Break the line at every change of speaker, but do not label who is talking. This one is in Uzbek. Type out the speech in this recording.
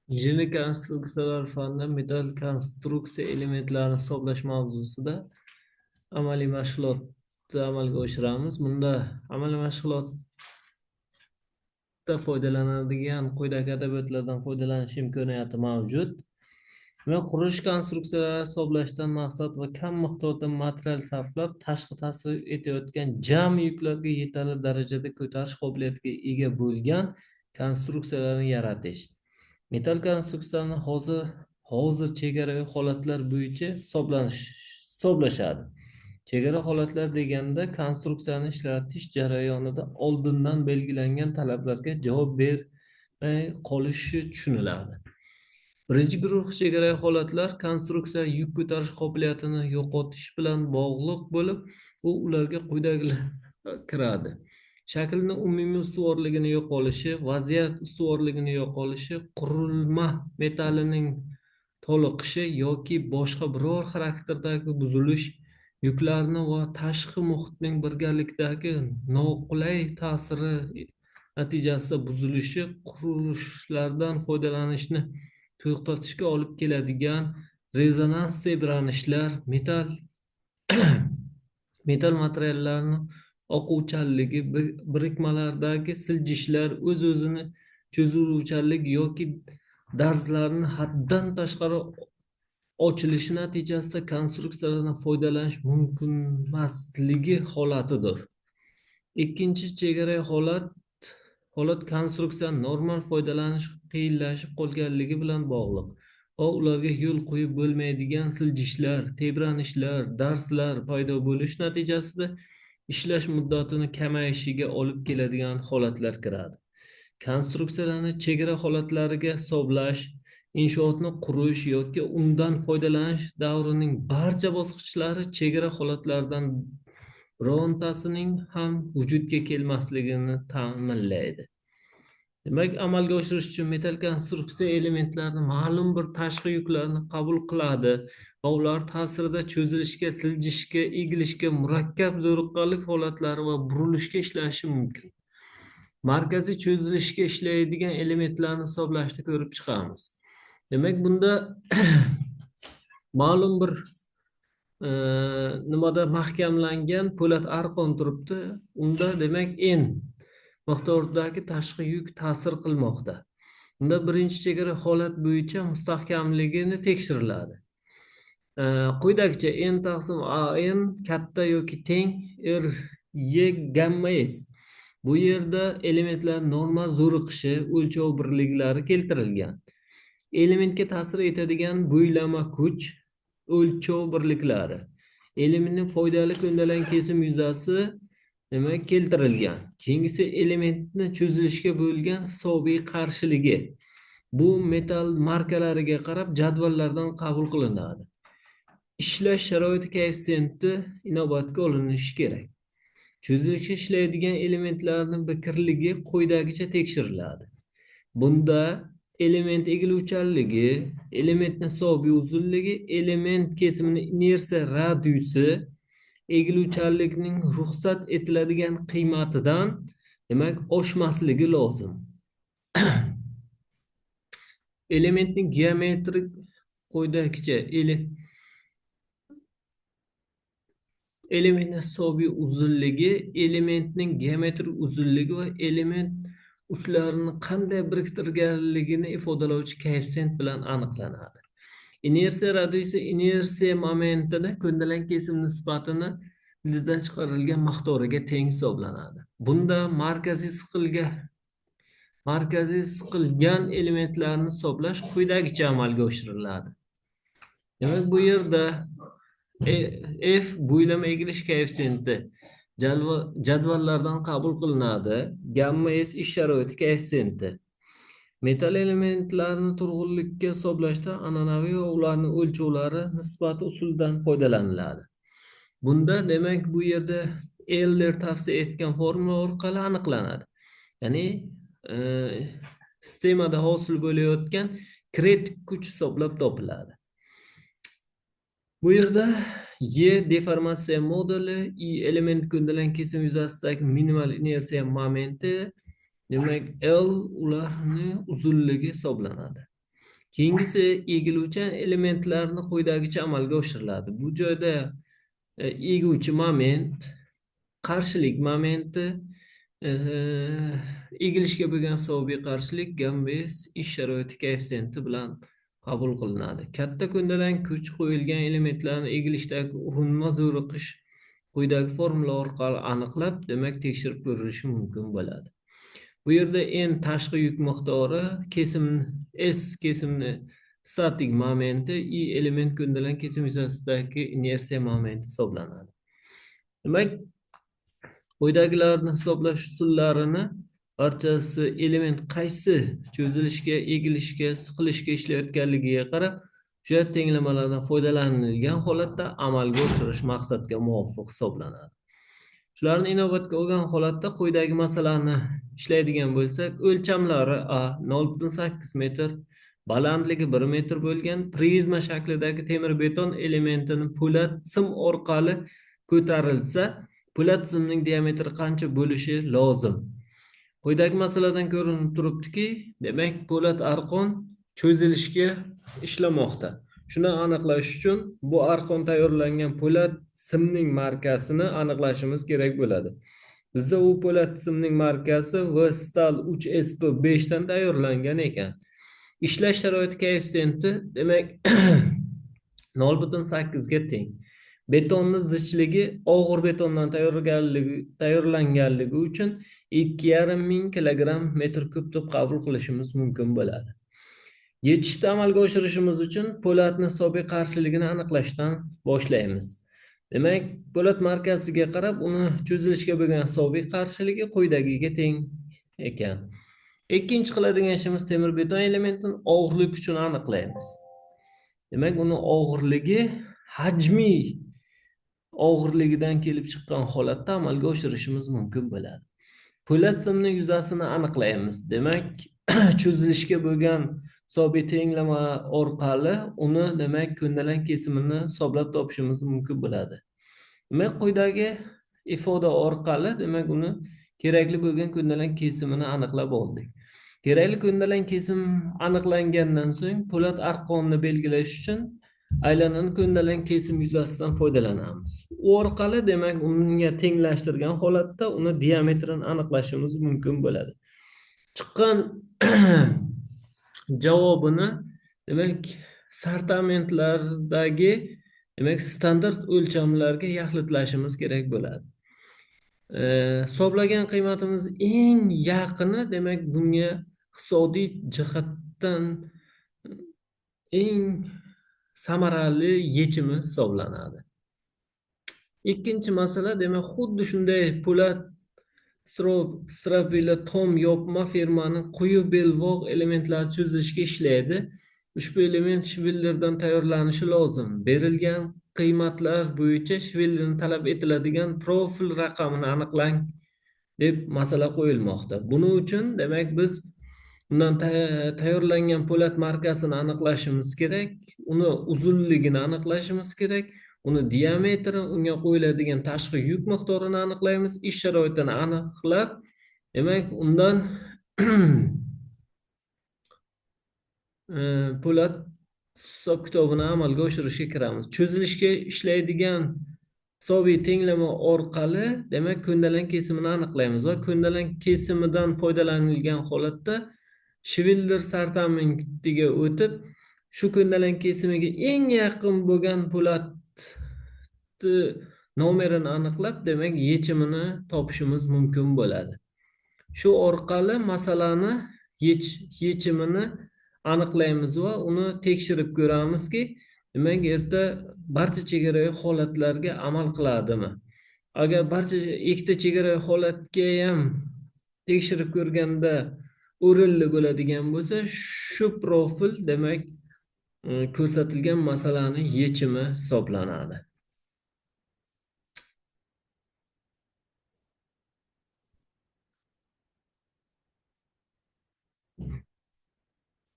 Yeni konstruksiyalar fani metall konstruksiya elementlarini hisoblash mavzusida amaliy mashg'ulotni amalga oshiramiz. Bunda amaliy mashg'ulotda foydalanadigan quyidagi adabiyotlardan foydalanish imkoniyati mavjud. Va qurilish konstruksiyalarini hisoblashdan maqsad va kam miqdorda material sarflab tashqi ta'sir etayotgan jami yuklarga yetarli darajada ko'tarish qobiliyatiga ega bo'lgan konstruksiyalarni yaratish. Metall konstruksiyalarni hozir chegaraviy holatlar bo'yicha hisoblashadi. Chegara holatlar deganda konstruksiyani ishlatish jarayonida oldindan belgilangan talablarga javob bermay qolishi tushuniladi. Birinchi guruh chegaraviy holatlar konstruksiya yuk ko'tarish qobiliyatini yo'qotish bilan bog'liq bo'lib, u ularga quyidagilar kiradi. Shaklning umumiy ustuvorligini yo'qolishi, vaziyat ustuvorligini yo'qolishi, qurilma metallining toliqishi yoki boshqa biror xarakterdagi buzilish, yuklarni va tashqi muhitning birgalikdagi noqulay ta'siri natijasida buzilishi, qurilishlardan foydalanishni to'xtatishga olib keladigan rezonans tebranishlar, metall materiallarni oquvchanligi, birikmalardagi siljishlar, o'z-o'zini cho'ziluvchanlik yoki darzlarni haddan tashqari ochilishi natijasida konstruksiyalardan foydalanish mumkinmasligi holatidir. Ikkinchi chegara holat konstruksiyani normal foydalanish qiyinlashib qolganligi bilan bog'liq va ularga yo'l qo'yib bo'lmaydigan siljishlar, tebranishlar, darslar paydo bo'lish natijasida ishlash muddatining kamayishiga olib keladigan holatlar kiradi. Konstruksiyalarni chegara holatlariga hisoblash, inshootni qurish yoki undan foydalanish davrining barcha bosqichlari chegara holatlaridan birontasining ham vujudga kelmasligini ta'minlaydi. Demak, amalga oshirish uchun metall konstruksiya elementlarini ma'lum bir tashqi yuklarni qabul qiladi va ular ta'sirida cho'zilishga, siljishga, egilishga, murakkab zo'riqqanlik holatlari va burilishga ishlashi mumkin. Markaziy cho'zilishga ishlaydigan elementlarni hisoblashni ko'rib chiqamiz. Demak, bunda ma'lum bir nimada mahkamlangan po'lat arqon turibdi. Unda demak N miqdordagi tashqi yuk ta'sir qilmoqda. Unda birinchi chegara holat bo'yicha mustahkamligini tekshiriladi. Quyidagicha N taqsim AN katta yoki teng R Y gamma S. Bu yerda elementlar normal zo'riqishi, o'lchov birliklari keltirilgan. Elementga ta'sir etadigan bo'ylama kuch, o'lchov birliklari. Elementning foydali ko'ndalang kesim yuzasi demak keltirilgan. Keyingisi elementni cho'zilishga bo'lgan hisobiy qarshiligi. Bu metall markalariga qarab jadvallardan qabul qilinadi. Ishlash sharoiti koeffitsiyenti inobatga olinishi kerak. Cho'zilishga ishlaydigan elementlarning birligi quyidagicha tekshiriladi. Bunda element egiluvchanligi, elementning hisobiy uzunligi, element kesimining inersiya radiusi, egiluvchanlikning ruxsat etiladigan qiymatidan demak oshmasligi lozim. Elementning geometrik quyidagicha elementning hisobiy uzunligi, elementning geometrik uzunligi va element uchlarini qanday biriktirganligini ifodalovchi koeffitsient bilan aniqlanadi. Inersiya radiusi inersiya momentini ko'ndalang kesim nisbatini ildizidan chiqarilgan miqdoriga teng hisoblanadi. Bunda markaziy siqilgan elementlarni hisoblash quyidagicha amalga oshiriladi. Demak, bu yerda F bo'ylama egilish koeffitsiyenti jadvallardan qabul qilinadi. Gamma S ish sharoiti koeffitsiyenti. Metall elementlarini turg'unlikka hisoblashda an'anaviy va ularning o'lchovlari nisbati usulidan foydalaniladi. Bunda demak bu yerda Euler tavsiya etgan formula orqali aniqlanadi. Ya'ni sistemada hosil bo'layotgan kinetik kuch hisoblab topiladi. Bu yerda Y deformatsiya moduli, I element ko'ndalang kesim yuzasidagi minimal inersiya momenti, demak L ularning uzunligi hisoblanadi. Keyingisi egiluvchan elementlarni quyidagicha amalga oshiriladi. Bu joyda eguvchi moment, qarshilik momenti, egilishga bo'lgan salbiy qarshilik Gambes ish sharoiti koeffitsiyenti bilan qabul qilinadi. Katta ko'ndalang kuch qo'yilgan elementlarni egilishdagi urinma zo'riqish quyidagi formula orqali aniqlab, demak tekshirib ko'rilishi mumkin bo'ladi. Bu yerda n tashqi yuk miqdori, kesim s kesimni statik momenti, i element ko'ndalang kesim yuzasidagi inersiya momenti hisoblanadi. Demak, quyidagilarni hisoblash usullarini barchasi element qaysi cho'zilishga, egilishga, siqilishga ishlayotganligiga qarab o'sha tenglamalardan foydalanilgan holatda amalga oshirish maqsadga muvofiq hisoblanadi. Shularni inobatga olgan holatda quyidagi masalani ishlaydigan bo'lsak, o'lchamlari a 0,8 metr, balandligi 1 metr bo'lgan prizma shaklidagi temir beton elementining po'lat sim orqali ko'tarilsa, po'lat simning diametri qancha bo'lishi lozim? Quyidagi masaladan ko'rinib turibdiki, demak, po'lat arqon cho'zilishga ishlamoqda. Shuni aniqlash uchun bu arqon tayyorlangan po'lat simning markasini aniqlashimiz kerak bo'ladi. Bizda u po'lat simning markasi Vestal 3SP5 dan tayyorlangan ekan. Ishlash sharoiti koeffitsiyenti demak 0,8 ga teng. Betonni zichligi og'ir betondan tayyorlanganligi uchun 2,5 ming kilogramm metr kub deb qabul qilishimiz mumkin bo'ladi. Yechishda amalga oshirishimiz uchun po'latning hisobiy qarshiligini aniqlashdan boshlaymiz. Demak, po'lat markasiga qarab uni cho'zilishga bo'lgan hisobiy qarshiligi quyidagiga teng ekan. Ikkinchi qiladigan ishimiz temir beton elementining og'irlik kuchini aniqlaymiz. Demak, uni og'irligi hajmiy og'irligidan kelib chiqqan holatda amalga oshirishimiz mumkin bo'ladi. Po'lat simning yuzasini aniqlaymiz. Demak, cho'zilishga bo'lgan hisobiy tenglama orqali uni demak ko'ndalang kesimini hisoblab topishimiz mumkin bo'ladi. Demak, quyidagi ifoda orqali demak uni kerakli bo'lgan ko'ndalang kesimini aniqlab oldik. Kerakli ko'ndalang kesim aniqlangandan so'ng po'lat arqonni belgilash uchun aylanani ko'ndalang kesim yuzasidan foydalanamiz. U orqali demak unga tenglashtirgan holatda uni diametrini aniqlashimiz mumkin bo'ladi. Chiqqan javobini demak sartamentlardagi demak standart o'lchamlarga yaxlitlashimiz kerak bo'ladi. Hisoblagan qiymatimiz eng yaqini demak bunga iqtisodiy jihatdan eng samarali yechimi hisoblanadi. Ikkinchi masala demak xuddi shunday po'lat strapila tom yopma firmaning quyi belvoq elementlari cho'zilishga ishlaydi. Ushbu element shvillerdan tayyorlanishi lozim. Berilgan qiymatlar bo'yicha shvillerni talab etiladigan profil raqamini aniqlang deb masala qo'yilmoqda. Buning uchun demak biz undan tayyorlangan po'lat markasini aniqlashimiz kerak, uni uzunligini aniqlashimiz kerak, uni diametri, unga qo'yiladigan tashqi yuk miqdorini aniqlaymiz, ish sharoitini aniqlab, demak undan po'lat hisob kitobini amalga oshirishga kiramiz. Cho'zilishga ishlaydigan hisobiy tenglama orqali demak ko'ndalang kesimini aniqlaymiz va ko'ndalang kesimidan foydalanilgan holatda shviller sartamentiga o'tib, shu ko'ndalang kesimiga eng yaqin bo'lgan po'lat nomerini aniqlab, demak yechimini topishimiz mumkin bo'ladi. Shu orqali masalani yechimini aniqlaymiz va uni tekshirib ko'ramizki, demak erta barcha chegaraviy holatlarga amal qiladimi? Agar barcha ikkita chegaraviy holatga ham tekshirib ko'rganda o'rinli bo'ladigan bo'lsa, shu profil demak ko'rsatilgan masalaning yechimi hisoblanadi.